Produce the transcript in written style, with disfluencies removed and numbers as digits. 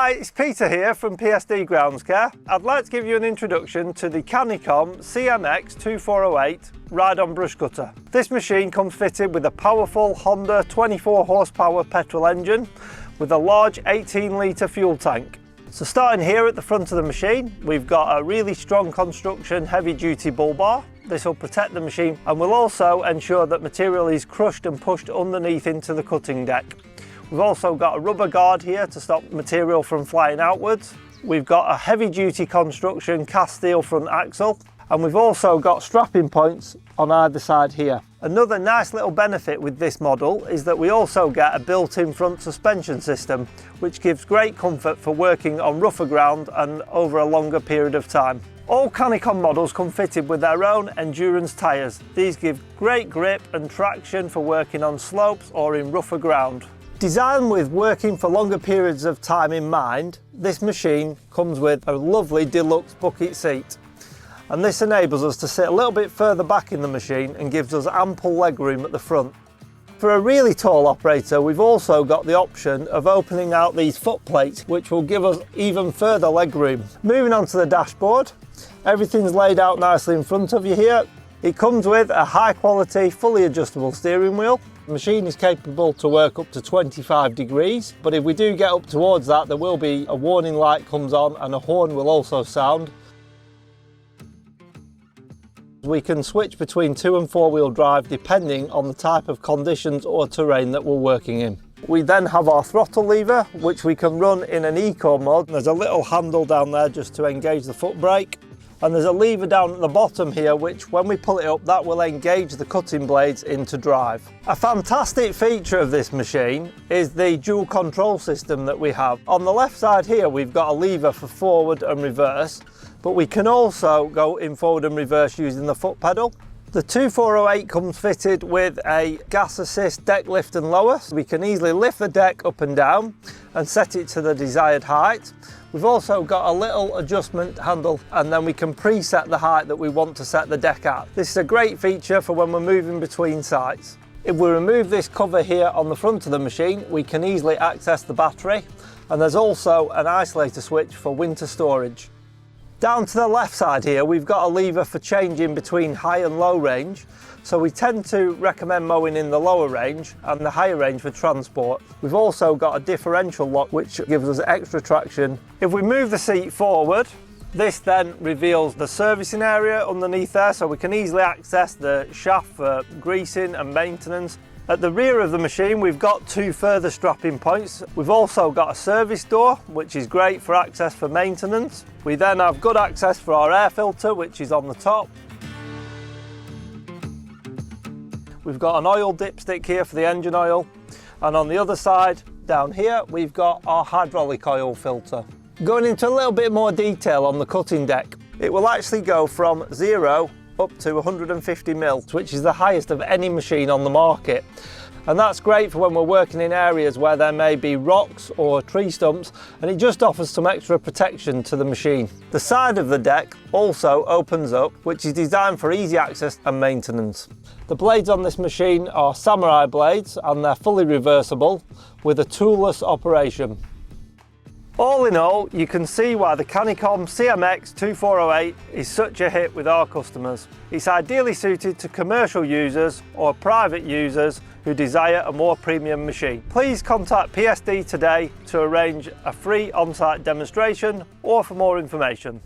Hi, it's Peter here from PSD Grounds Care. I'd like to give you an introduction to the Canycom CMX2408 ride-on brush cutter. This machine comes fitted with a powerful Honda 24 horsepower petrol engine with a large 18 litre fuel tank. So starting here at the front of the machine, we've got a really strong construction heavy duty bull bar. This will protect the machine and will also ensure that material is crushed and pushed underneath into the cutting deck. We've also got a rubber guard here to stop material from flying outwards. We've got a heavy duty construction cast steel front axle, and we've also got strapping points on either side here. Another nice little benefit with this model is that we also get a built-in front suspension system, which gives great comfort for working on rougher ground and over a longer period of time. All Canycom models come fitted with their own endurance tyres. These give great grip and traction for working on slopes or in rougher ground. Designed with working for longer periods of time in mind, this machine comes with a lovely deluxe bucket seat. And this enables us to sit a little bit further back in the machine and gives us ample leg room at the front. For a really tall operator, we've also got the option of opening out these foot plates, which will give us even further leg room. Moving on to the dashboard, everything's laid out nicely in front of you here. It comes with a high quality, fully adjustable steering wheel. The machine is capable to work up to 25 degrees, but if we do get up towards that, there will be a warning light comes on and a horn will also sound. We can switch between 2 and 4 wheel drive depending on the type of conditions or terrain that we're working in. We then have our throttle lever, which we can run in an eco mode. There's a little handle down there just to engage the foot brake. And there's a lever down at the bottom here, which when we pull it up, that will engage the cutting blades into drive. A fantastic feature of this machine is the dual control system that we have. On the left side here, we've got a lever for forward and reverse, but we can also go in forward and reverse using the foot pedal. The 2408 comes fitted with a gas assist deck lift and lower. So we can easily lift the deck up and down and set it to the desired height. We've also got a little adjustment handle, and then we can preset the height that we want to set the deck at. This is a great feature for when we're moving between sites. If we remove this cover here on the front of the machine, we can easily access the battery, and there's also an isolator switch for winter storage. Down to the left side here, we've got a lever for changing between high and low range. So we tend to recommend mowing in the lower range and the higher range for transport. We've also got a differential lock, which gives us extra traction. If we move the seat forward, this then reveals the servicing area underneath there, so we can easily access the shaft for greasing and maintenance. At the rear of the machine, we've got 2 further strapping points. We've also got a service door, which is great for access for maintenance. We then have good access for our air filter, which is on the top. We've got an oil dipstick here for the engine oil. And on the other side, down here, we've got our hydraulic oil filter. Going into a little bit more detail on the cutting deck, it will actually go from 0 up to 150 mil, which is the highest of any machine on the market. And that's great for when we're working in areas where there may be rocks or tree stumps, and it just offers some extra protection to the machine. The side of the deck also opens up, which is designed for easy access and maintenance. The blades on this machine are samurai blades, and they're fully reversible with a toolless operation. All in all, you can see why the Canycom CMX2408 is such a hit with our customers. It's ideally suited to commercial users or private users who desire a more premium machine. Please contact PSD today to arrange a free on-site demonstration or for more information.